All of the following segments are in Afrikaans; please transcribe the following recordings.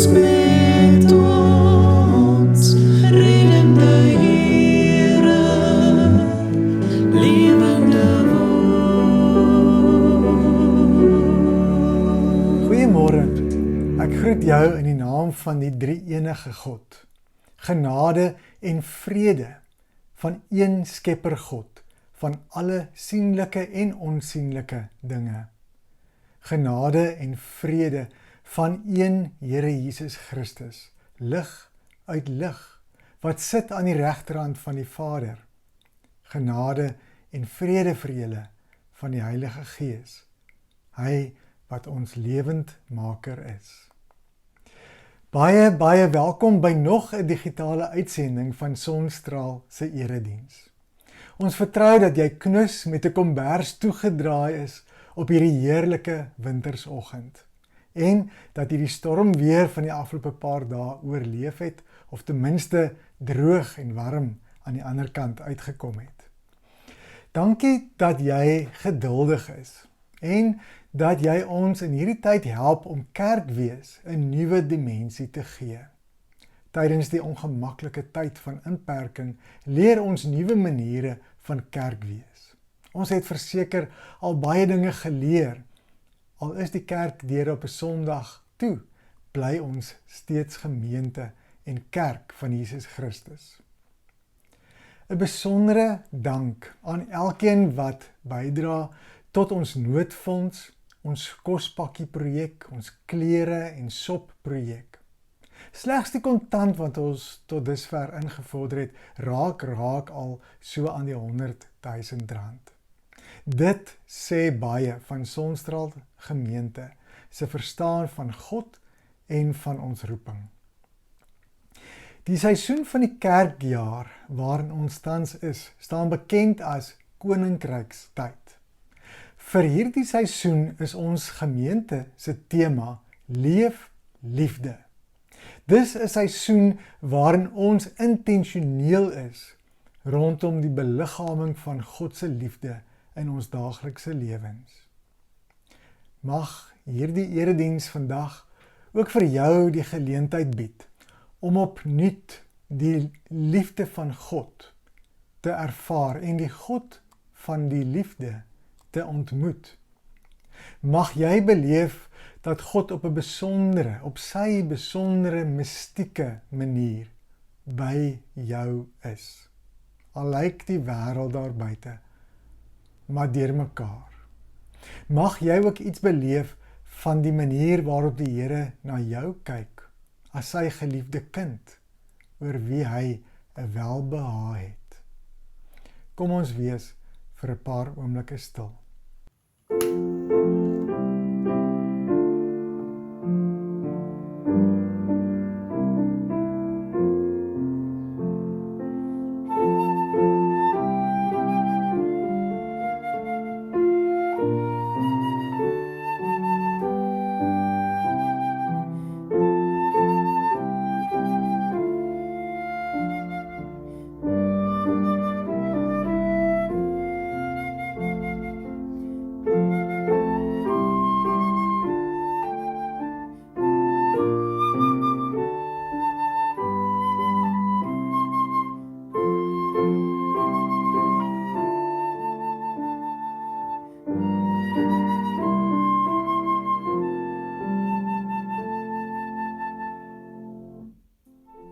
is met ons, redende Here, lewende woord. Goeiemôre, ek groet jou in die naam van die drie-enige God. Genade en vrede van een Skepper God, van alle sienlike en onsienlike dinge. Genade en vrede van een Here Jesus Christus, lig uit lig, wat sit aan die regterhand van die Vader. Genade en vrede vir julle van die Heilige Gees, hy wat ons lewendmaker is. Baie welkom by nog 'n digitale uitsending van Sonstraal se erediens. Ons vertrou dat jy knus met 'n kombers toegedraai is op hierdie heerlike wintersoggend en dat jy die stormweer van die afgelope paar dae oorleef het of ten minste droog en warm aan die ander kant uitgekom het. Dankie dat jy geduldig is en dat jy ons in hierdie tyd help om kerkwees 'n nuwe dimensie te gee. Tydens die ongemaklike tyd van inperking leer ons nuwe maniere van kerkwees. Ons het verseker al baie dinge geleer. Al is die kerkdeure op 'n Sondag toe, bly ons steeds gemeente en kerk van Jesus Christus. 'n Besondere dank aan elkeen wat bydra tot ons noodfonds, ons kospakkie projek, ons klere en sop projek. Slegs die kontant wat ons tot dusver ingevorder het, raak al so aan die 100.000 rand. Dit sê baie van Sonstraal gemeente se verstaan van God en van ons roeping. Die seisoen van die kerkjaar waarin ons tans is, staan bekend as Koninkrykstyd. Vir hierdie seisoen is ons gemeente se tema Leef Liefde. Dis 'n seisoen waarin ons intentioneel is rondom die beliggaaming van God se liefde in ons daaglikse lewens. Mag hierdie erediens vandag ook vir jou die geleentheid bied om opnuut die liefde van God te ervaar en die God van die liefde te ontmoet. Mag jy beleef dat God op sy besondere mystieke manier by jou is. Al lyk die wêreld daar buite, maar deur mekaar. Mag jy ook iets beleef van die manier waarop die Here na jou kyk, as sy geliefde kind, oor wie hy 'n welbehae het. Kom ons wees vir 'n paar oomblikke stil.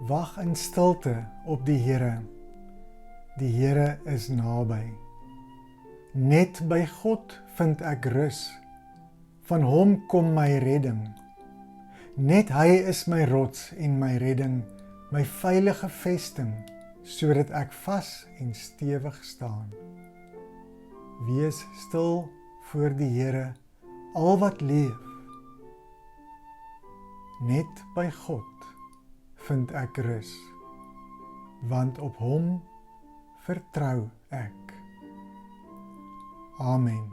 Wag in stilte op die Here. Die Here is naby. Net by God vind ek rus. Van hom kom my redding. Net hy is my rots en my redding, my veilige vesting, sodat ek vas en stewig staan. Wees stil voor die Here, al wat leef. Net by God vind ek rus, want op hom vertrou ek. Amen.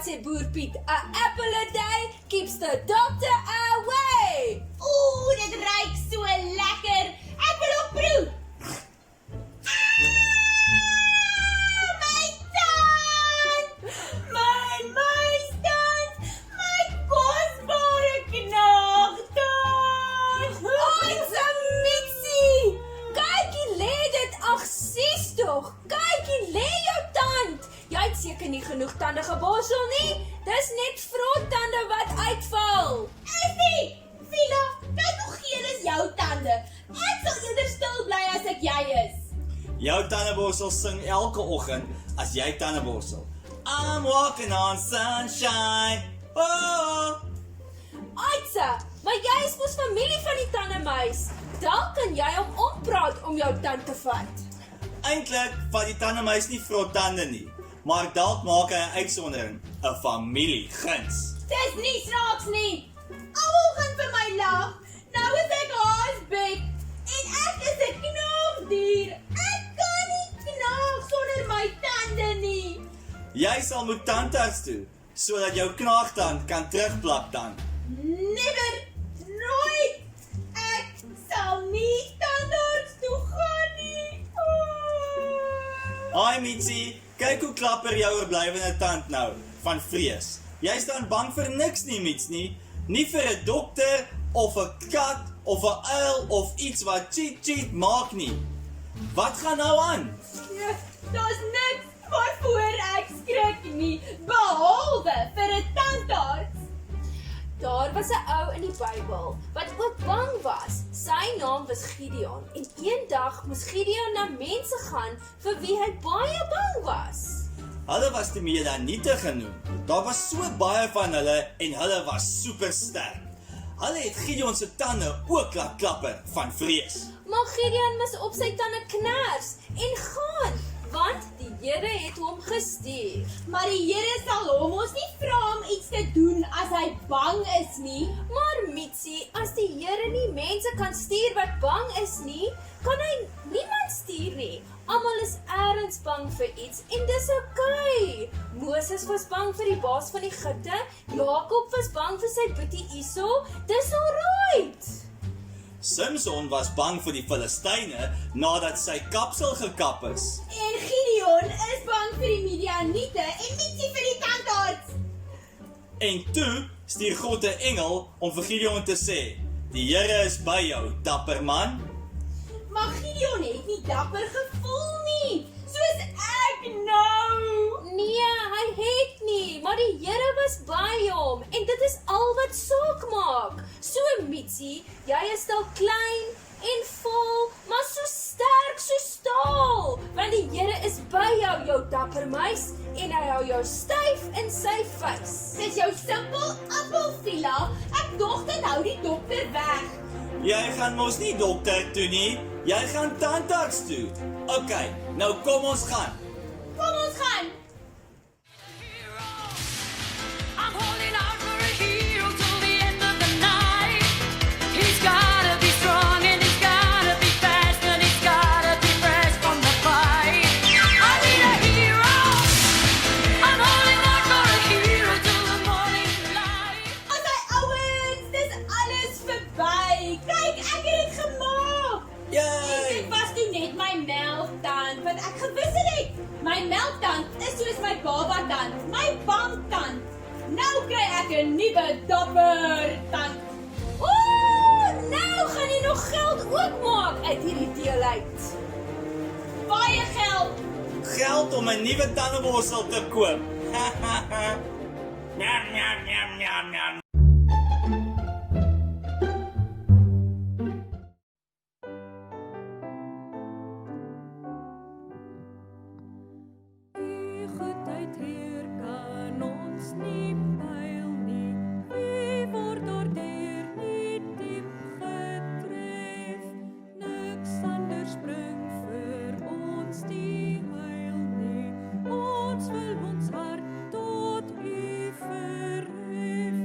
sê Boer Piet? A apple a day keeps the doctor away. Oeh, dit ruik so lekker. Ek wil ook proe. My tand! My muistand! My kosbare knaagtand! Aitse Mitsie! Kykie lê dit, ag sies tog. Kykie lê jou tand. Jy het seker nie genoeg tande geborsel nie. Dis net vrottande wat uitval. Is nie! Vila, kyk hoe geel is jou tande. Ek sal eerder stil bly as ek jy is. Jou tandeborsel sing elke oggend as jy tandeborsel. I'm walking on sunshine. Oh! Aitse, maar jy is mos familie van die tandemuis. Dalk kan jy hom ompraat om jou tand te vat. Eintlik vat die tandemuis nie vrot tande nie, maar dalk maak hy 'n uitsondering, 'n familieguns. Dis nie snaaks nie. Almal gaan vir my lag. Nou is ek haasbek en ek is 'n knaagdier. Ek kan nie knaag sonder my tande nie. Jy sal moet tandarts toe, sodat jou knaagtand kan terugplak dan. Never, nooit. Ek sal nie tandarts toe gaan nie. Hi Mitsie, kyk hoe klapper jou oorblywende tand nou, van vrees. Jy staan bang vir niks nie, Mits nie. Nie vir 'n dokter, of 'n kat, of 'n uil, of iets wat cheat maak nie. Wat gaan nou aan? Ja, daar's niks waarvoor ek skrik nie, behalwe vir 'n tandarts. Daar was 'n ou in die Bybel wat ook bang was. Sy naam was Gideon en eendag moes Gideon na mense gaan vir wie hy baie bang was. Hulle was te Midianiete genoem. Daar was so baie van hulle en hulle was super sterk. Hulle het Gideon se tande ook laat klapper van vrees. Maar Gideon moes op sy tande kners en gaan, want die Here het hom gestuur. Maar die Here sal hom ons nie vra om iets te doen as hy bang is nie. Maar Mitsie, as die Here nie mense kan stuur wat bang is nie, kan hy niemand stuur nie. Almal is ergens bang vir iets en dis oukei. Moses was bang vir die baas van Egipte, Jakob was bang vir sy boetie Esau, dis alright. Samson was bang vir die Filistyne nadat sy kapsel gekap is. En Gideon is bang vir die Midianiete en Mitsie vir die tandarts. En toe stuur God 'n engel om vir Gideon te sê, die Here is by jou, dapper man. Maar Gideon het nie dapper gevoel nie, soos ek nou. Nee, hy het nie, maar die Here was by hom en dit is al wat saak maak. So Mitsie, jy is dalk klein en vol, maar so sterk so staal, want die Here is by jou, jou dapper muis, en hy hou jou styf in sy vuis. Dis jou simpel appelfila, ek dog dit hou die dokter weg. Jy gaan mos nie dokter toe nie, jy gaan tandarts toe. OK, nou kom ons gaan. Kom ons gaan. I'm holding out for a hero till the end of the night. He's gotta be strong and he's gotta be fast and he's gotta be fresh from the fight. I need a hero. I'm holding out for a hero till the morning light. As hy ouens, dis alles verby. Kyk, ek het dit gemaak. Yay! Dit was toe net my melktand wat ek gewissel het. My melktand is soos my baba tand, my banktand. Nou kry ek 'n nuwe dapper tand. Ooh, nou gaan jy nog geld ook maak uit hierdie deel uit. Baie geld. Geld om 'n nuwe tandeborsel te koop. Nyam, nyam, nyam, nyam, nyam. Die goedheid hier kan ons nie pyl nie. Wie word daardeur nie diep getref? Niks anders bring vir ons die heil nie. Ons wil ons hart tot U verhef.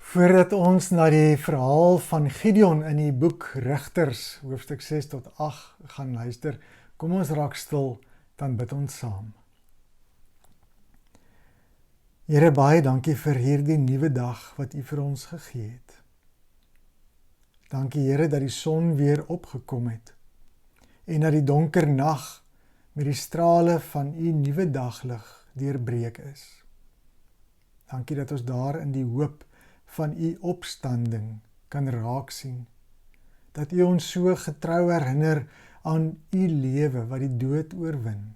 Voordat ons na die verhaal van Gideon in die boek Rigters, hoofstuk 6 tot 8 gaan luister, kom ons raak stil, dan bid ons saam. Here, baie dankie vir hierdie nuwe dag wat U vir ons gegee het. Dankie Here dat die son weer opgekom het en dat die donker nag met die strale van U nuwe daglig deurbreek is. Dankie dat ons daar in die hoop van U opstanding kan raak sien. Dat U ons so getrou herinner aan U lewe wat die dood oorwin.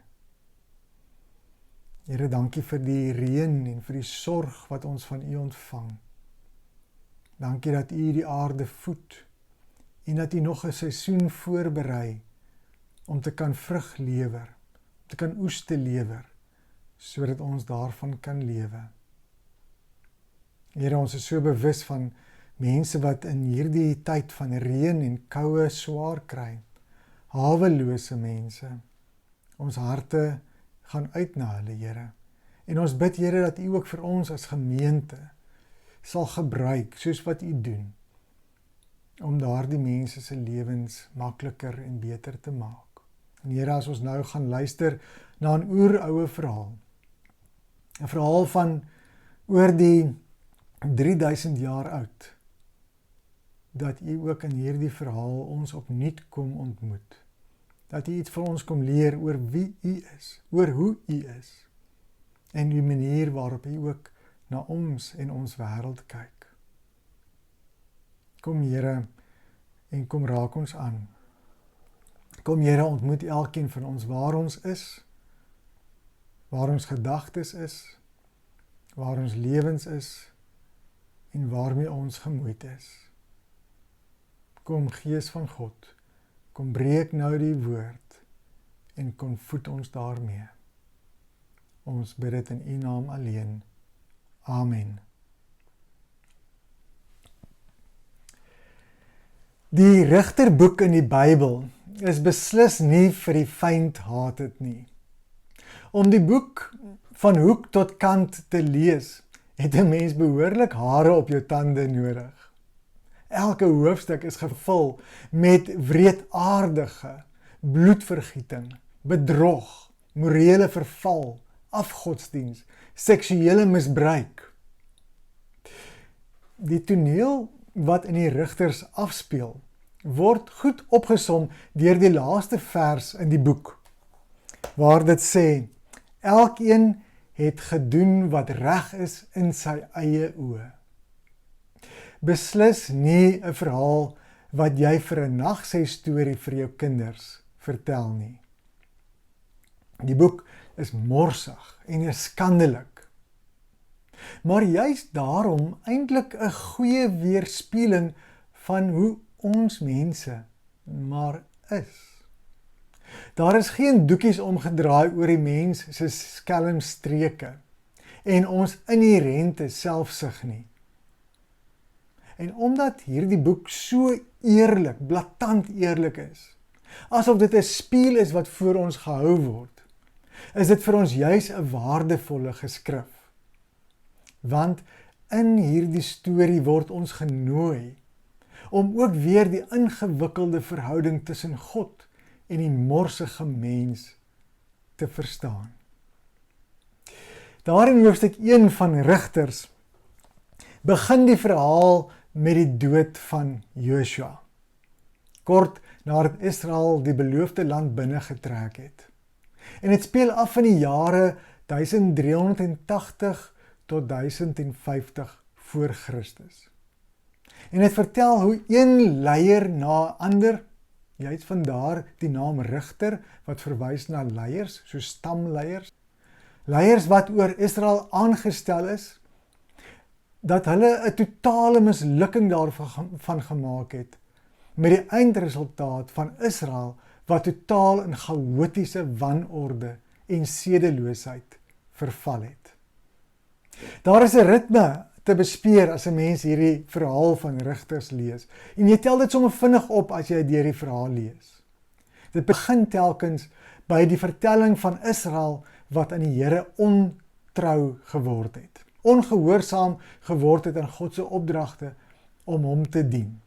Here, dankie vir die reën en vir die sorg wat ons van U ontvang. Dankie dat U die aarde voed en dat U nog 'n seisoen voorberei om te kan vrug lewer, om te kan oes te lewer, sodat ons daarvan kan lewe. Here, ons is so bewus van mense wat in hierdie tyd van reën en koue swaar kry, hawelose mense. Ons harte gaan uit na hulle, Here. En ons bid, Here, dat U ook vir ons as gemeente sal gebruik, soos wat U doen, om daardie mense se lewens makliker en beter te maak. En Here, as ons nou gaan luister na 'n oeroue verhaal, 'n verhaal van oor die 3000 jaar oud, dat U ook in hierdie verhaal ons opnuut kom ontmoet. Dat U iets vir ons kom leer oor wie U is, oor hoe U is, en die manier waarop U ook na ons en ons wêreld kyk. Kom Here, en kom raak ons aan. Kom Here, ontmoet elkeen van ons waar ons is, waar ons gedagtes is, waar ons lewens is, en waarmee ons gemoeid is. Kom Gees van God, kom breek nou die woord, en kom voed ons daarmee. Ons bid dit in U naam alleen. Amen. Die Rigterboek in die Bybel is beslis nie vir die faint-hearted nie. Om die boek van hoek tot kant te lees, het 'n mens behoorlik hare op jou tande nodig. Elke hoofstuk is gevul met wreedaardige bloedvergieting, bedrog, morele verval, afgodsdiens, seksuele misbruik. Die toneel wat in die Rigters afspeel, word goed opgesom deur die laaste vers in die boek, waar dit sê, elkeen het gedoen wat reg is in sy eie oë. Beslis nie 'n verhaal wat jy vir 'n nagsestorie vir jou kinders vertel nie. Die boek is morsig en is skandelik. Maar juist daarom eintlik 'n goeie weerspieëling van hoe ons mense maar is. Daar is geen doekies omgedraai oor die mens se skelmstreke en ons inherente selfsug nie. En omdat hierdie boek so eerlik, blaatant eerlik is, asof dit 'n spieël is wat voor ons gehou word, is dit vir ons juis 'n waardevolle geskrif. Want in hierdie storie word ons genooi om ook weer die ingewikkelde verhouding tussen God en die morsige mens te verstaan. Daar in hoofstuk 1 van Rigters begin die verhaal met die dood van Joshua, kort nadat Israel die beloofde land binne getrek het. En dit speel af in die jare 1380 tot 1050 voor Christus. En dit vertel hoe een leier na 'n ander, juist vandaar die naam Rigter, wat verwys na leiers, so stamleiers, leiers wat oor Israel aangestel is, dat hulle 'n totale mislukking daarvan gemaak het, met die eindresultaat van Israel, wat totaal in chaotiese wanorde en sedeloosheid verval het. Daar is 'n ritme te bespeer as 'n mens hierdie verhaal van Rigters lees, en jy tel dit sommer vinnig op as jy deur die verhaal lees. Dit begin telkens by die vertelling van Israel wat aan die Here ontrou geword het. ongehoorsaam geword het aan God se opdragte om hom te dien.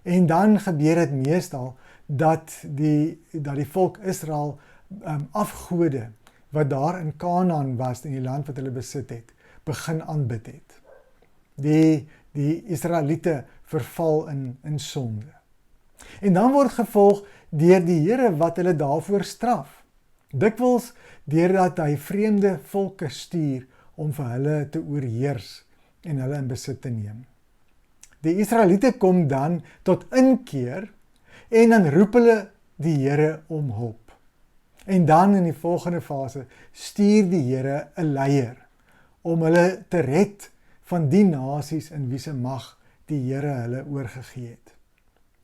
En dan gebeur dit meestal dat die volk Israel afgode wat daar in Kanaan was, in die land wat hulle besit het, begin aanbid het. Die Israeliete verval in sonde. En dan word gevolg deur die Here wat hulle daarvoor straf. Dikwels deurdat hy vreemde volke stuur om vir hulle te oorheers en hulle in besit te neem. Die Israeliete kom dan tot inkeer en dan roep hulle die Here om hulp. En dan in die volgende fase stuur die Here 'n leier om hulle te red van die nasies in wie se mag die Here hulle oorgegee het.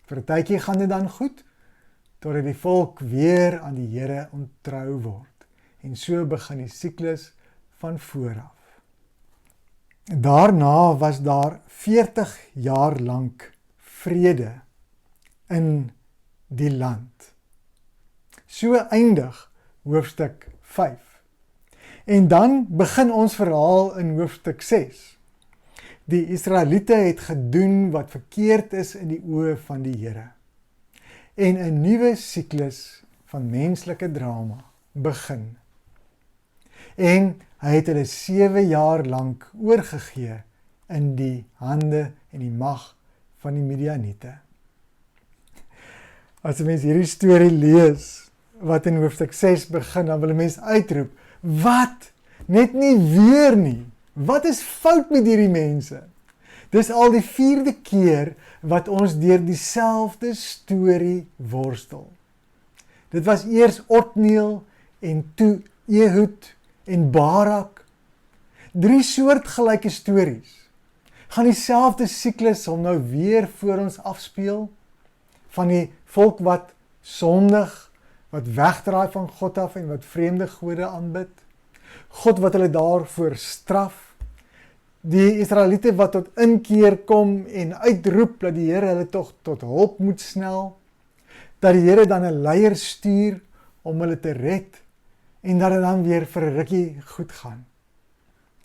Vir 'n tydjie gaan dit dan goed, totdat die volk weer aan die Here ontrou word. En so begin die siklus van vooraf. Daarna was daar 40 jaar lank vrede in die land. So eindig hoofstuk 5. En dan begin ons verhaal in hoofstuk 6. Die Israeliete het gedoen wat verkeerd is in die oë van die Here. En 'n nuwe siklus van menslike drama begin. En hy het hulle 7 jaar lank oorgegee in die hande en die mag van die Midianiete. As 'n mens hierdie storie lees, wat in hoofstuk 6 begin, dan wil 'n mens uitroep, wat? Net nie weer nie. Wat is fout met hierdie mense? Dis al die 4de keer wat ons deur dieselfde storie worstel. Dit was eers Otniel en toe Ehud en Barak. 3 soortgelyke stories. Gaan dieselfde siklus hom nou weer voor ons afspeel? Van die volk wat sondig, wat wegdraai van God af en wat vreemde gode aanbid. God wat hulle daarvoor straf. Die Israeliete wat tot inkeer kom en uitroep dat die Here hulle tog tot hulp moet snel. Dat die Here dan 'n leier stuur om hulle te red en dat dit dan weer vir 'n rukkie goed gaan.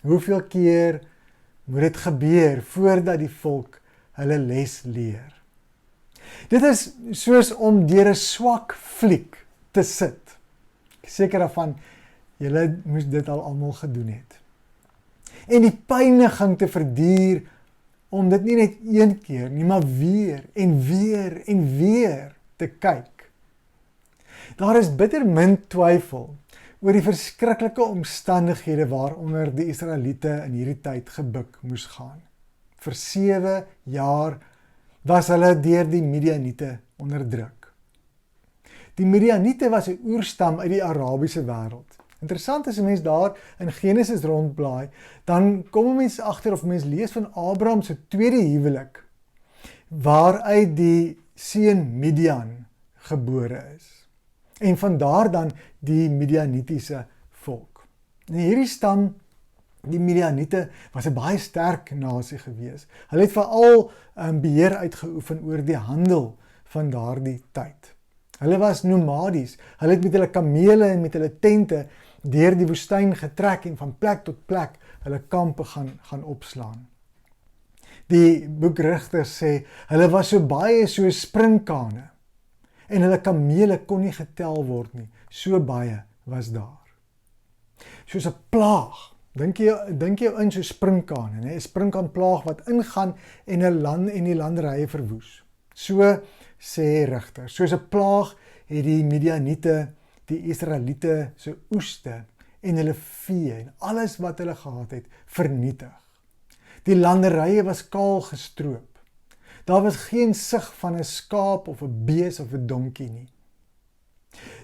Hoeveel keer moet dit gebeur voordat die volk hulle les leer? Dit is soos om deur 'n swak fliek te sit. Ek is seker daarvan, julle moes dit al almal gedoen het. En die pyniging te verduur, om dit nie net een keer nie, maar weer en weer en weer te kyk. Daar is bitter min twyfel oor die verskriklike omstandighede waaronder die Israeliete in hierdie tyd gebuk moes gaan. Vir 7 jaar was hulle deur die Midianiete onderdruk. Die Midianiete was 'n oerstam uit die Arabiese wêreld. Interessant as 'n mens daar in Genesis rondblaai, dan kom 'n mens agter of mens lees van Abraham se tweede huwelik, waaruit die seun Midian gebore is. En vandaar dan die Midianitiese volk. En hierdie stam, die Midianiete, was 'n baie sterk nasie gewees. Hulle het veral beheer uitgeoefen oor die handel van daardie tyd. Hulle was nomadies. Hulle het met hulle kamele en met hulle tente deur die woestyn getrek en van plek tot plek hulle kampe gaan opslaan. Die boekrigters sê, hulle was so baie so sprinkane en hulle kamele kon nie getel word nie. So baie was daar. Soos 'n plaag. Dink jy in so sprinkane, né? 'n sprinkaanplaag wat ingaan en 'n land en die landerye verwoes. So sê rigters, soos 'n plaag het die Midianiete die Israeliete se oeste en hulle vee en alles wat hulle gehad het vernietig. Die landerye was kaal gestroop. Daar was geen sig van 'n skaap of 'n bees of 'n donkie nie.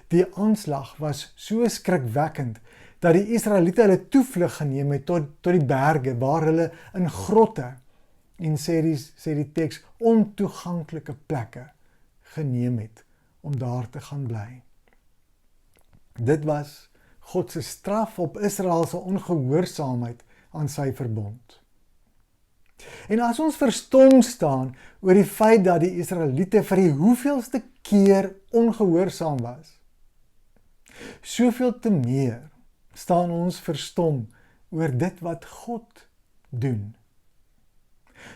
Die aanslag was so skrikwekkend dat die Israeliete hulle toevlug geneem het tot die berge waar hulle in grotte en sê die teks ontoeganklike plekke geneem het om daar te gaan bly. Dit was God se straf op Israel se ongehoorsaamheid aan sy verbond. En as ons verstom staan oor die feit dat die Israeliete vir die hoeveelste keer ongehoorsaam was, soveel te meer staan ons verstom oor dit wat God doen.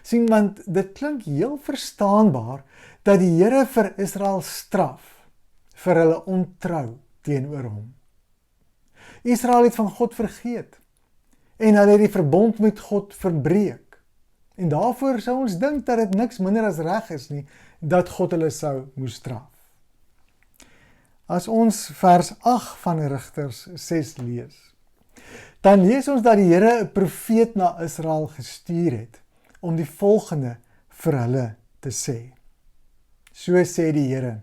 Sien, want dit klink heel verstaanbaar dat die Here vir Israel straf vir hulle ontrou teenoor hom. Israel het van God vergeet en hulle het die verbond met God verbreek. En daarvoor sou ons dink dat dit niks minder as reg is nie, dat God hulle sou moes straf. As ons vers 8 van Rigters 6 lees, dan lees ons dat die Here 'n profeet na Israel gestuur het om die volgende vir hulle te sê. So sê die Here,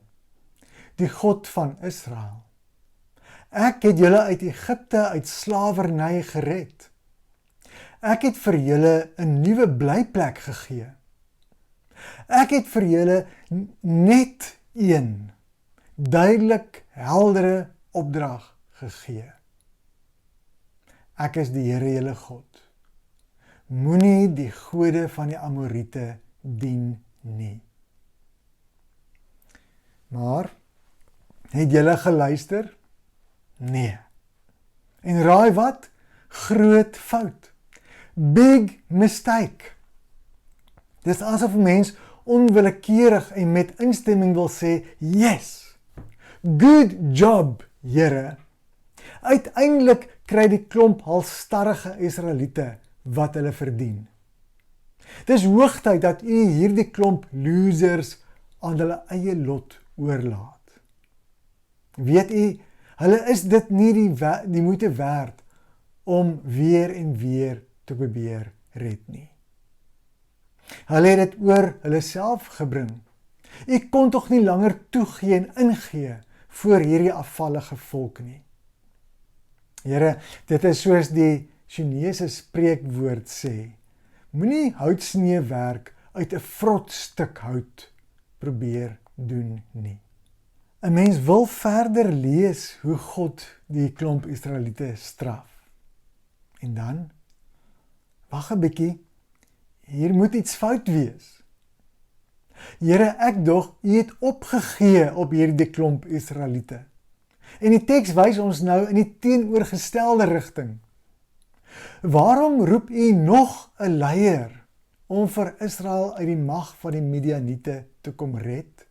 die God van Israel: Ek het julle uit Egipte uit slawerny gered. Ek het vir julle 'n nuwe blyplek gegee. Ek het vir julle net een duidelik heldere opdrag gegee. Ek is die Here julle God. Moenie die gode van die Amoriete dien nie. Maar het julle geluister? Nee. En raai wat? Groot fout. Big mistake. Dis asof 'n mens onwillekeurig en met instemming wil sê, yes, good job, Here. Uiteindelik kry die klomp halstarrige Israeliete wat hulle verdien. Dis hoogtyd dat u hierdie klomp losers aan hulle eie lot oorlaat. Weet u, hulle is dit nie die moeite werd om weer en weer te probeer red nie. Hulle het dit oor hulle self gebring. U kon tog nie langer toegee en ingee voor hierdie afvallige volk nie. Here, dit is soos die Chinese spreekwoord sê, moenie houtsneewerk uit 'n vrot stuk hout probeer doen nie. 'n Mens wil verder lees hoe God die klomp Israeliete straf. En dan, wag 'n bietjie, hier moet iets fout wees. Here, ek dog, u het opgegee op hierdie klomp Israeliete. En die teks wys ons nou in die teenoorgestelde rigting. Waarom roep u nog 'n leier om vir Israel uit die mag van die Midianiete te kom red?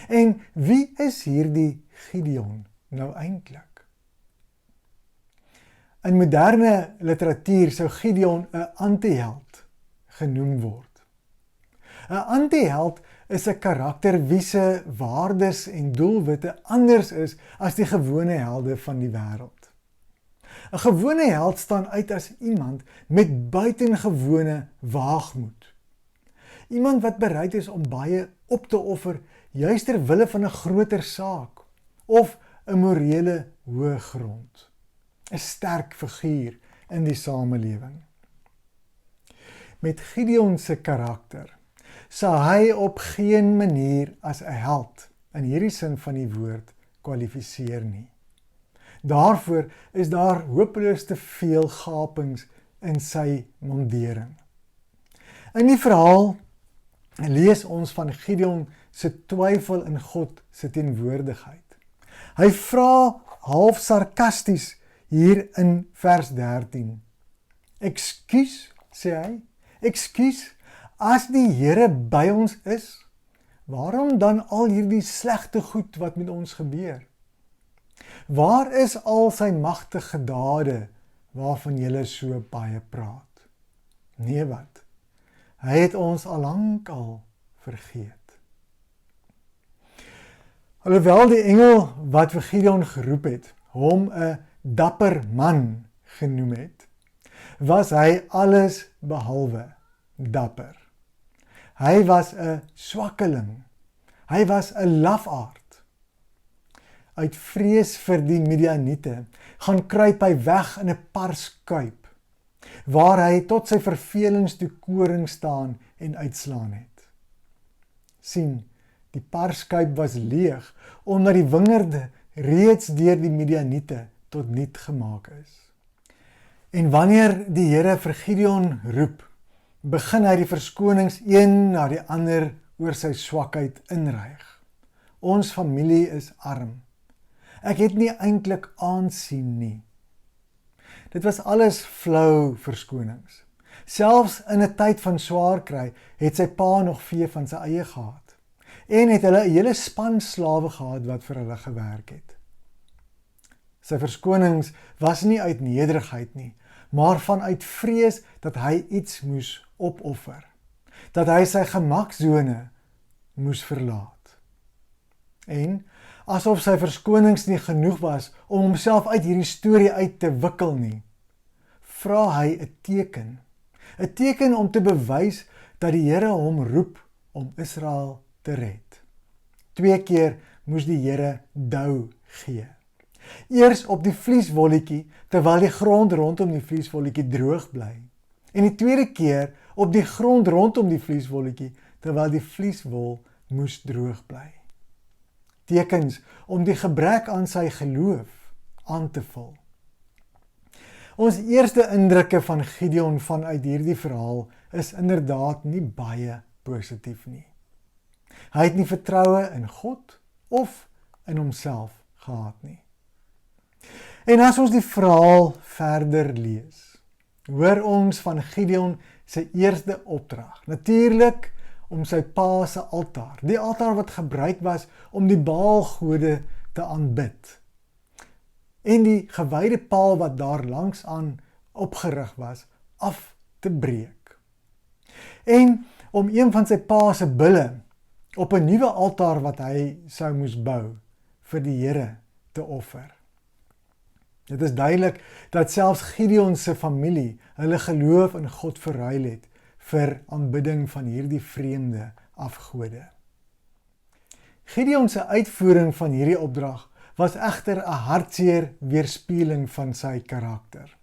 En wie is hierdie Gideon nou eintlik? In moderne literatuur sou Gideon 'n antiheld genoem word. 'n Antiheld is 'n karakter wie se waardes en doelwitte anders is as die gewone helde van die wêreld. 'n Gewone held staan uit as iemand met buitengewone waagmoed. Iemand wat bereid is om baie op te offer juis ter wille van 'n groter saak of 'n morele hoë grond. 'n Sterk figuur in die samelewing. Met Gideon se karakter sal hy op geen manier as 'n held in hierdie sin van die woord kwalifiseer nie. Daarvoor is daar hopeloos te veel gapings in sy mondering. In die verhaal lees ons van Gideon se twyfel in God se teenwoordigheid. Hy vra half sarkasties hier in vers 13. Ekskuus, sê hy, ekskuus, as die Here by ons is, waarom dan al hierdie slegte goed wat met ons gebeur? Waar is al sy magtige dade waarvan julle so baie praat? Nee wat, hy het ons al lank al vergeet. Alhoewel die engel wat vir Gideon geroep het, hom 'n dapper man genoem het, was hy alles behalwe dapper. Hy was 'n swakkeling. Hy was 'n lafaard. Uit vrees vir die Midianiete gaan kruip hy weg in 'n parskuip, waar hy tot sy vervelings toe koring staan en uitslaan het. Sien, die parskuip was leeg, omdat die wingerde reeds deur die Midianiete tot niet gemaak is. En wanneer die Here vir Gideon roep, begin hy die verskonings een na die ander oor sy swakheid inryg. Ons familie is arm. Ek het nie eintlik aansien nie. dit was alles flou verskonings. Selfs in 'n tyd van swaar kry, het sy pa nog vee van sy eie gehad. En het hulle 'n hele span slawe gehad wat vir hulle gewerk het. Sy verskonings was nie uit nederigheid nie, maar vanuit vrees dat hy iets moes opoffer, dat hy sy gemaksone moes verlaat. En asof sy verskonings nie genoeg was om homself uit hierdie storie uit te wikkel nie, vra hy 'n teken om te bewys dat die Here hom roep om Israel te red. 2 keer moes die Here dou gee. Eers op die vlieswolletjie, terwyl die grond rondom die vlieswolletjie droog bly. En die tweede keer op die grond rondom die vlieswolletjie, terwyl die vlieswol moes droog bly. Tekens om die gebrek aan sy geloof aan te vul. Ons eerste indrukke van Gideon vanuit hierdie verhaal is inderdaad nie baie positief nie. Hy het nie vertroue in God of in homself gehad nie. En as ons die verhaal verder lees, hoor ons van Gideon sy eerste opdrag. Natuurlik om sy pa se altaar, die altaar wat gebruik was om die Baalgode te aanbid. En die gewyde paal wat daar langs aan opgerig was, af te breek. En om een van sy pa se bulle op 'n nuwe altaar wat hy sou moes bou vir die Here te offer. Dit is duidelik dat selfs Gideon se familie hulle geloof in God verruil het vir aanbidding van hierdie vreemde afgode. Gideon se uitvoering van hierdie opdrag was egter 'n hartseer weerspieëling van sy karakter.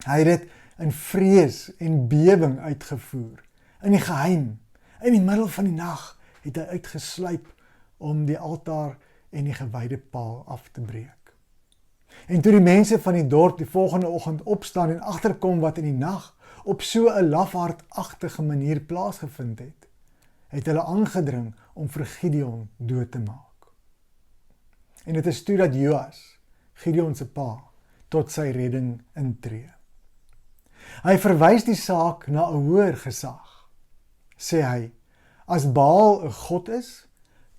Hy het dit in vrees en bewing uitgevoer, in die geheim, in die middel van die nag het hy uitgesluip om die altaar en die gewyde paal af te breek. En toe die mense van die dorp die volgende oggend opstaan en agterkom wat in die nag op so 'n lafaardagtige manier plaasgevind het, het hulle aangedring om vir Gideon dood te maak. En dit is toe dat Joas, Gideon se pa, tot sy redding intree. Hy verwys die saak na 'n hoër gesag. Sê hy, as Baal 'n god is,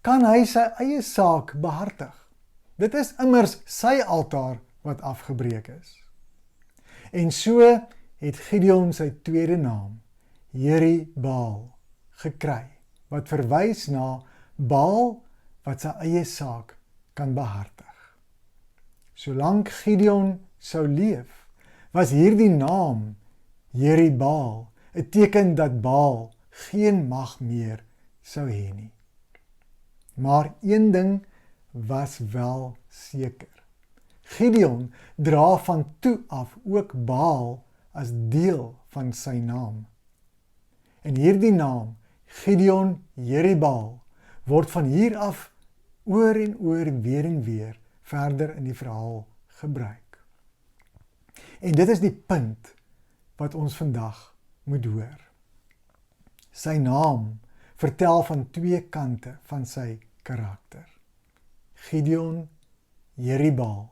kan hy sy eie saak behartig. Dit is immers sy altaar wat afgebreek is. En so het Gideon sy tweede naam, Jeri-Baal, gekry, wat verwys na Baal wat sy eie saak kan behartig. Solank Gideon sou leef, was hierdie naam, Jeri-Baal, 'n teken dat Baal geen mag meer sou hê nie. Maar een ding was wel seker. Gideon dra van toe af ook Baal as deel van sy naam. En hierdie naam, Gideon Jeri-Baal, word van hier af oor en weer verder in die verhaal gebruik. En dit is die punt wat ons vandag moet hoor. Sy naam vertel van twee kante van sy karakter. Gideon Jeri-Baal.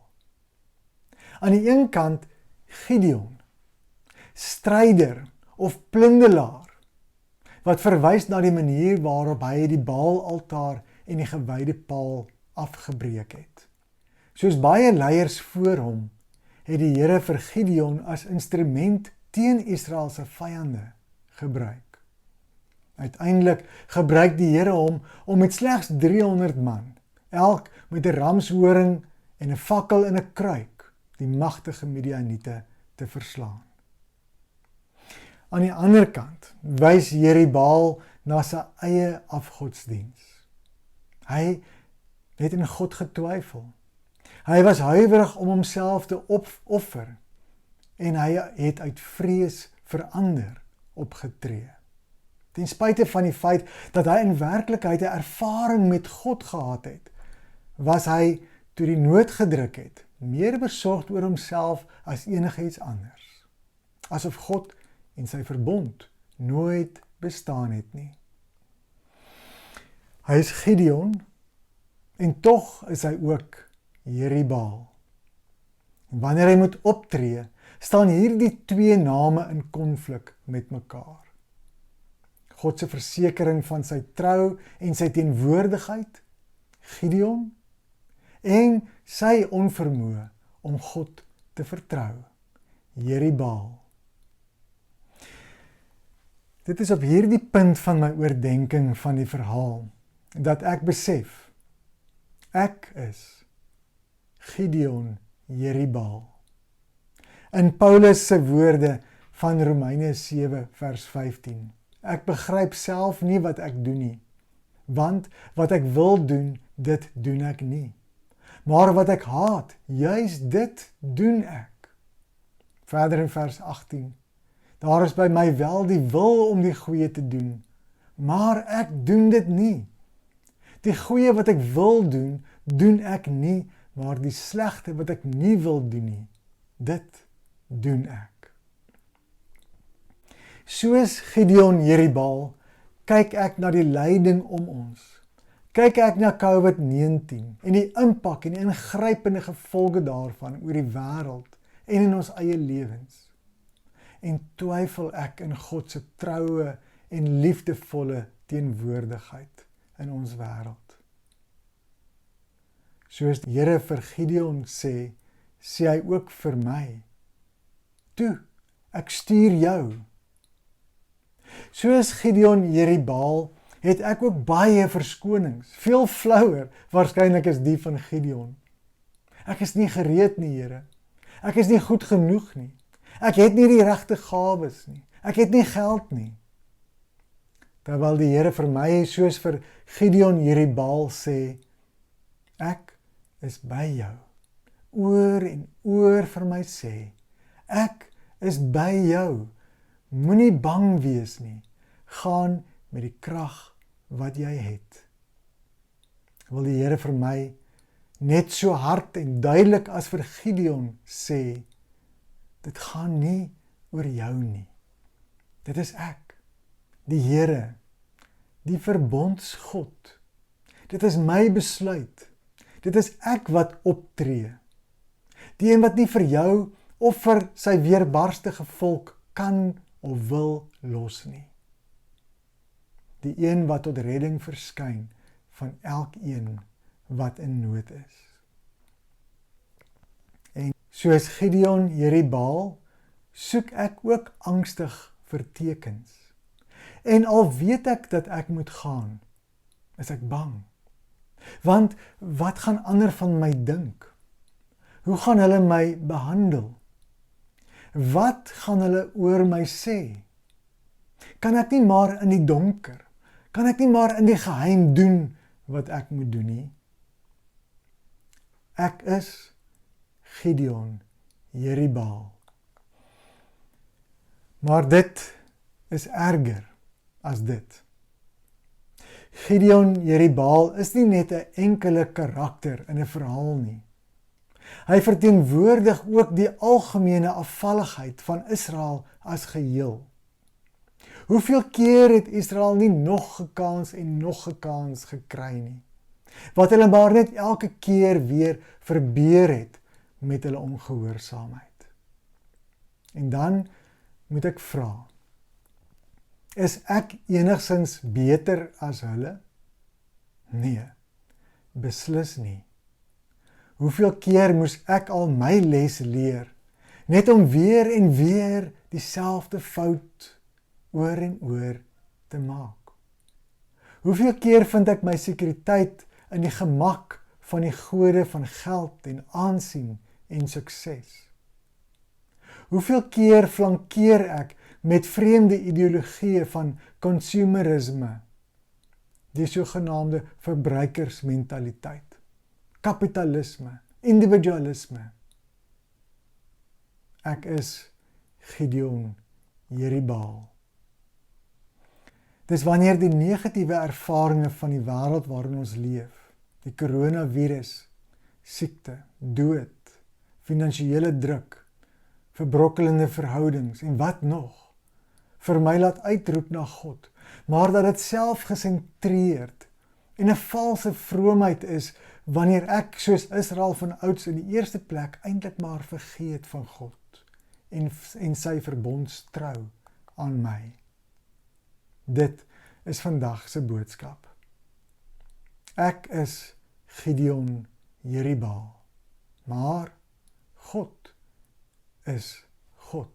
Aan die een kant Gideon, stryder of plundelaar, wat verwys na die manier waarop hy die Baalaltaar en die gewyde paal afgebreek het. Soos baie leiers voor hom, het die Here vir Gideon as instrument teen Israel se vyande gebruik. Uiteindelik gebruik die Here hom om met slegs 300 man, elk met 'n ramshoring en 'n fakkel in 'n kruik, die magtige Midianiete te verslaan. Aan die ander kant wys Jeri-Baal na sy eie afgodsdiens. Hy het in God getwyfel. Hy was huiwerig om homself te offer en hy het uit vrees vir ander opgetree. Ten spyte van die feit dat hy in werklikheid 'n ervaring met God gehad het, was hy, toe die nood gedruk het, meer besorgd oor homself as enigiets anders. Asof God en sy verbond nooit bestaan het nie. Hy is Gideon en tog is hy ook Jeri-Baal. Wanneer hy moet optree, staan hierdie twee name in konflik met mekaar. God se versekering van sy trou en sy teenwoordigheid, Gideon, en sy onvermoë om God te vertrou, Jeribaal. Dit is op hierdie punt van my oordeenking van die verhaal, dat ek besef, ek is Gideon Jeribaal. In Paulus se woorde van Romeine 7 vers 15, ek begryp self nie wat ek doen nie, want wat ek wil doen, dit doen ek nie. Maar wat ek haat, juis dit doen ek. Verder in vers 18, daar is by my wel die wil om die goeie te doen, maar ek doen dit nie. Die goeie wat ek wil doen, doen ek nie, maar die slegte wat ek nie wil doen nie, dit doen ek. Soos Gideon Jeribaal, kyk ek na die lyding om ons. Kyk ek na COVID-19 en die impak en die ingrypende gevolge daarvan oor die wêreld en in ons eie lewens. En twyfel ek in God se troue en liefdevolle teenwoordigheid in ons wêreld. Soos die Here vir Gideon sê, sê hy ook vir my, toe, ek stuur jou. Soos Gideon Jeribaal, het ek ook baie verskonings, veel flouer, waarskynlik is die van Gideon. Ek is nie gereed nie, Here. Ek is nie goed genoeg nie. Ek het nie die regte gawes nie. Ek het nie geld nie. Terwyl die Here vir my, soos vir Gideon Jeribaal sê, ek is by jou. Oor en oor vir my sê, ek is by jou. Moenie bang wees nie. Gaan met die krag wat jy het. Wil die Here vir my net so hard en duidelik as vir Gideon sê, dit gaan nie oor jou nie. Dit is ek, die Here, die verbondsgod. Dit is my besluit. Dit is ek wat optree. Die een wat nie vir jou of vir sy weerbarstige volk kan of wil los nie. Die een wat tot redding verskyn van elkeen wat in nood is. En soos Gideon Jeribaal, soek ek ook angstig vir tekens. En al weet ek dat ek moet gaan, is ek bang. Want wat gaan ander van my dink? Hoe gaan hulle my behandel? Wat gaan hulle oor my sê? Kan ek nie maar in die donker, kan ek nie maar in die geheim doen wat ek moet doen nie? Ek is Gideon Jeribaal. Maar dit is erger as dit. Gideon Jeribaal is nie net 'n enkele karakter in 'n verhaal nie. Hy verteenwoordig ook die algemene afvalligheid van Israel as geheel. Hoeveel keer het Israel nie nog gekans en nog gekans gekry nie? Wat hulle maar net elke keer weer verbeur het met hulle ongehoorsaamheid. En dan moet ek vra, is ek enigsins beter as hulle? Nee, beslis nie. Hoeveel keer moes ek al my les leer, net om weer en weer dieselfde fout oor en oor te maak? Hoeveel keer vind ek my sekuriteit in die gemak van die gode van geld en aansien en sukses? Hoeveel keer flankeer ek met vreemde ideologieë van consumerisme, die sogenaamde verbruikersmentaliteit, kapitalisme, individualisme? Ek is Gideon Jeribaal. Dis wanneer die negatiewe ervarings van die wêreld waarin ons leef, die coronavirus, siekte, dood, finansiële druk, verbrokkelende verhoudings en wat nog, vir my laat uitroep na God, maar dat dit self gesentreerd en 'n valse vroomheid is wanneer ek soos Israel van ouds in die eerste plek eintlik maar vergeet van God en sy verbondstrou aan my. Dit is vandag se boodskap. Ek is Gideon Jerubbaal, maar God is God.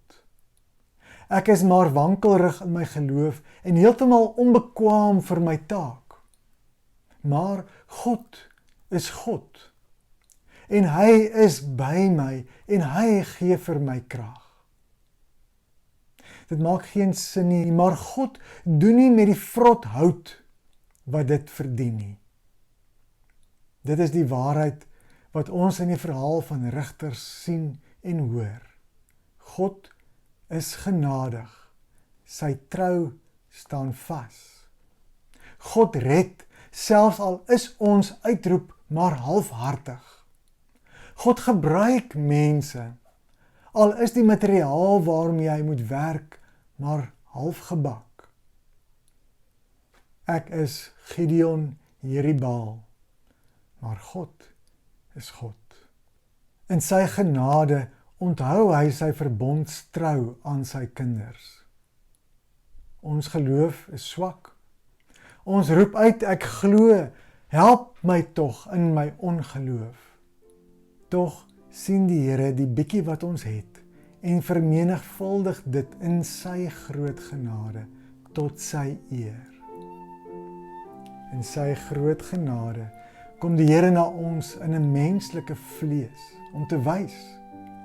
Ek is maar wankelrig in my geloof en heeltemal onbekwaam vir my taak. Maar God is God. En hy is by my en hy gee vir my krag. Dit maak geen sin nie, maar God doen nie met die vrot hout wat dit verdien nie. Dit is die waarheid wat ons in die verhaal van Rigters sien en hoor. God is genadig, sy trou staan vas. God red, selfs al is ons uitroep maar halfhartig. God gebruik mense, al is die materiaal waarmee hy moet werk, maar halfgebak. Ek is Gideon Jerubbaal, maar God is God. In sy genade onthou hy sy verbondstrou aan sy kinders. Ons geloof is swak. Ons roep uit, ek glo, help my tog in my ongeloof. Tog sien die Here die bietjie wat ons het en vermenigvuldig dit in sy groot genade tot sy eer. In sy groot genade kom die Here na ons in 'n menslike vlees om te wys,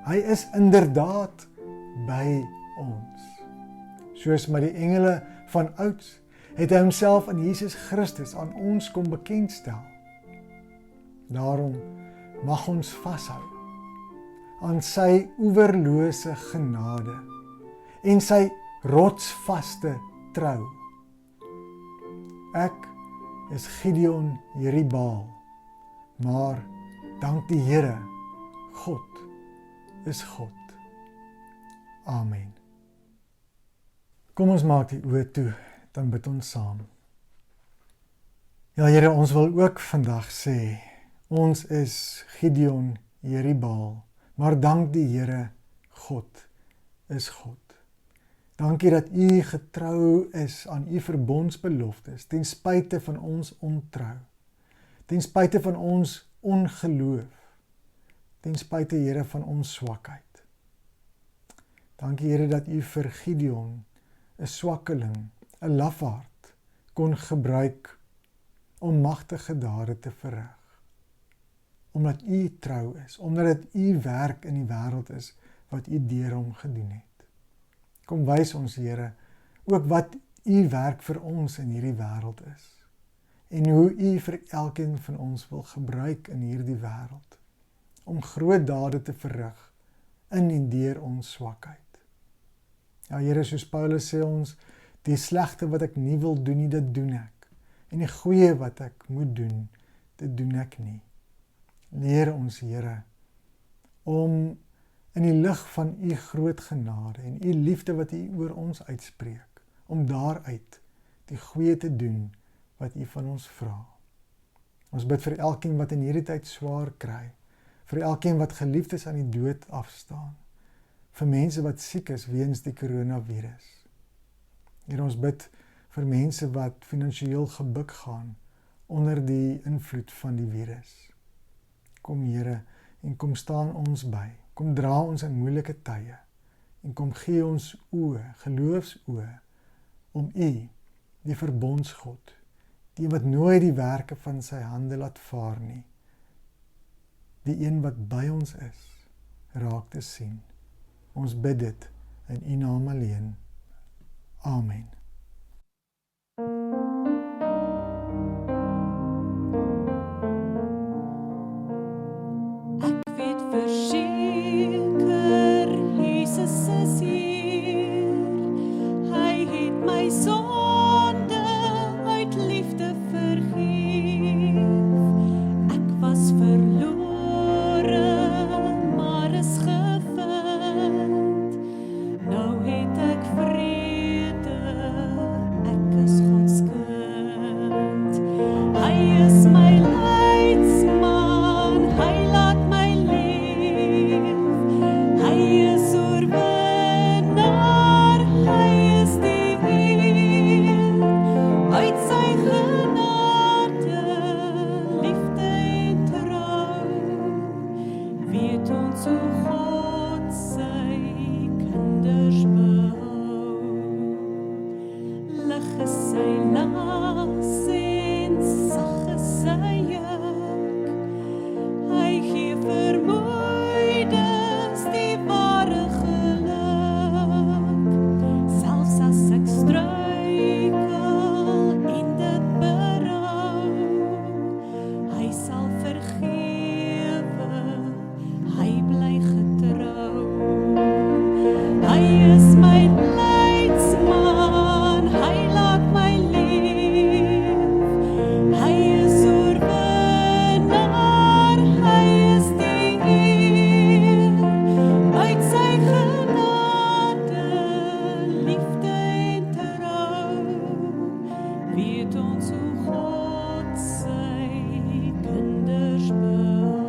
hy is inderdaad by ons. Soos met die engele van ouds het hy homself in Jesus Christus aan ons kom bekendstel. Daarom mag ons vashou aan sy oeverlose genade en sy rotsvaste trou. Ek is Gideon Jerubbaal, maar dank die Here, God is God. Amen. Kom ons maak die oë toe, dan bid ons saam. Ja Here, ons wil ook vandag sê, ons is Gideon Jerubbaal, maar dank die Here, God is God. Dankie dat U getrou is aan U verbondsbeloftes, ten spyte van ons ontrou, ten spyte van ons ongeloof, ten spyte, Here, van ons swakheid. Dankie, Here, dat U vir Gideon, 'n swakkeling, 'n lafaard, kon gebruik om magtige dade te verrig. Omdat U trou is, omdat dit U werk in die wêreld is, wat U deur hom gedoen het. Kom wys ons, Here, ook wat U werk vir ons in hierdie wêreld is. En hoe U vir elkeen van ons wil gebruik in hierdie wêreld, om groot dade te verrig in en deur ons swakheid. Ja, Here, soos Paulus sê ons, die slegte wat ek nie wil doen nie, dit doen ek. En die goeie wat ek moet doen, dit doen ek nie. Leer ons, Here, om in die lig van U groot genade en U liefde wat U oor ons uitspreek, om daaruit die goeie te doen wat U van ons vra. Ons bid vir elkeen wat in hierdie tyd swaar kry, vir elkeen wat geliefdes aan die dood afstaan, vir mense wat siek is weens die coronavirus. Here, ons bid vir mense wat finansiëel gebuk gaan onder die invloed van die virus. Kom, Here, en kom staan ons by. Kom dra ons in moeilike tye en kom gee ons oë, geloofsoë, om U, die verbondsgod, die wat nooit die werke van sy hande laat vaar nie, die een wat by ons is, raak te sien. Ons bid dit in U naam alleen. Amen. Ek weet verseker, Jesus is hier. Hy het my sonde uit liefde vergeef. Ek was verlore, maar is gevind. Nou het ek vrede Hy is my leidsman, hy laat my leef. Hy is oorwinnaar, hy is die Heer. Uit sy genade, liefde en trou, weet ons hoe God sy kinders behou.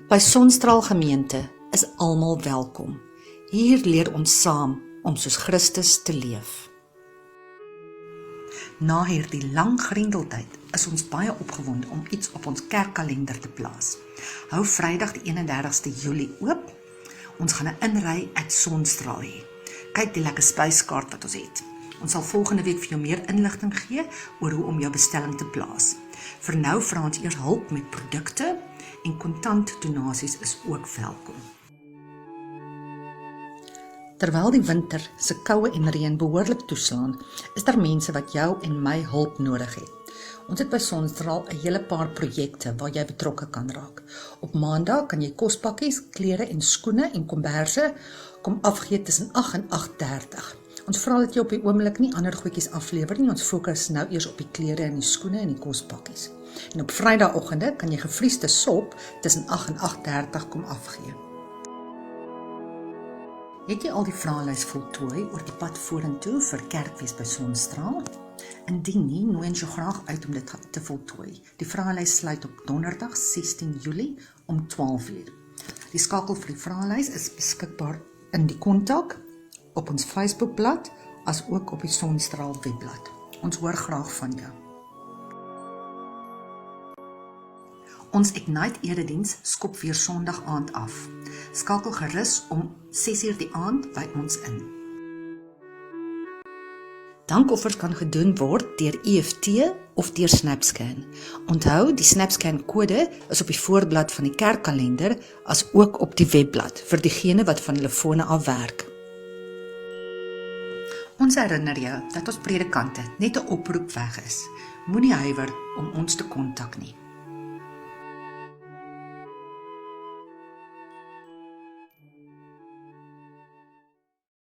By Sonstraal Gemeente is almal welkom. Hier leer ons saam om soos Christus te leef. Na hierdie lang grendeltyd is ons baie opgewonde om iets op ons kerkkalender te plaas. Hou Vrydag die 31ste Julie oop. Ons gaan 'n inry at Sonstraal hê. Kyk die lekker spyskaart wat ons het. Ons sal volgende week vir jou meer inligting gee oor hoe om jou bestelling te plaas. Vir nou vra ons eers hulp met produkte en kontantdonasies is ook welkom. Terwyl die winter se koue en reën behoorlik toeslaan, is daar mense wat jou en my hulp nodig het. Ons het by Sonstraal 'n hele paar projekte waar jy betrokke kan raak. Op Maandag kan jy kospakkies, klere en skoene en komberse kom afgee tussen 8 en 8:30. Ons vra dat jy op die oomblik nie ander goedjies aflewer nie, ons fokus nou eers op die klere en die skoene en die kospakkies. En op Vrydagoggende kan jy gevriesde sop tussen 8 en 8:30 kom afgee. Het jy al die vraelys voltooi oor die pad vorentoe vir Kerkfees by Sonstraal? Indien nie, nooi ons jou graag uit om dit te voltooi. Die vraelys sluit op Donderdag 16 Julie om 12:00. Die skakel vir die vraelys is beskikbaar in die kontak op ons Facebookblad as ook op die Sonstraal webblad. Ons hoor graag van jou. Ons Ignite erediens skop weer Sondag aand af. Skakel gerus om 6:00 die aand by ons in. Dankoffers kan gedoen word deur EFT of deur SnapScan. Onthou, die SnapScan kode is op die voorblad van die kerkkalender as ook op die webblad vir diegene wat van hulle fone af werk. Ons herinner jou dat ons predikante net 'n oproep weg is. Moenie huiwer om ons te kontak nie.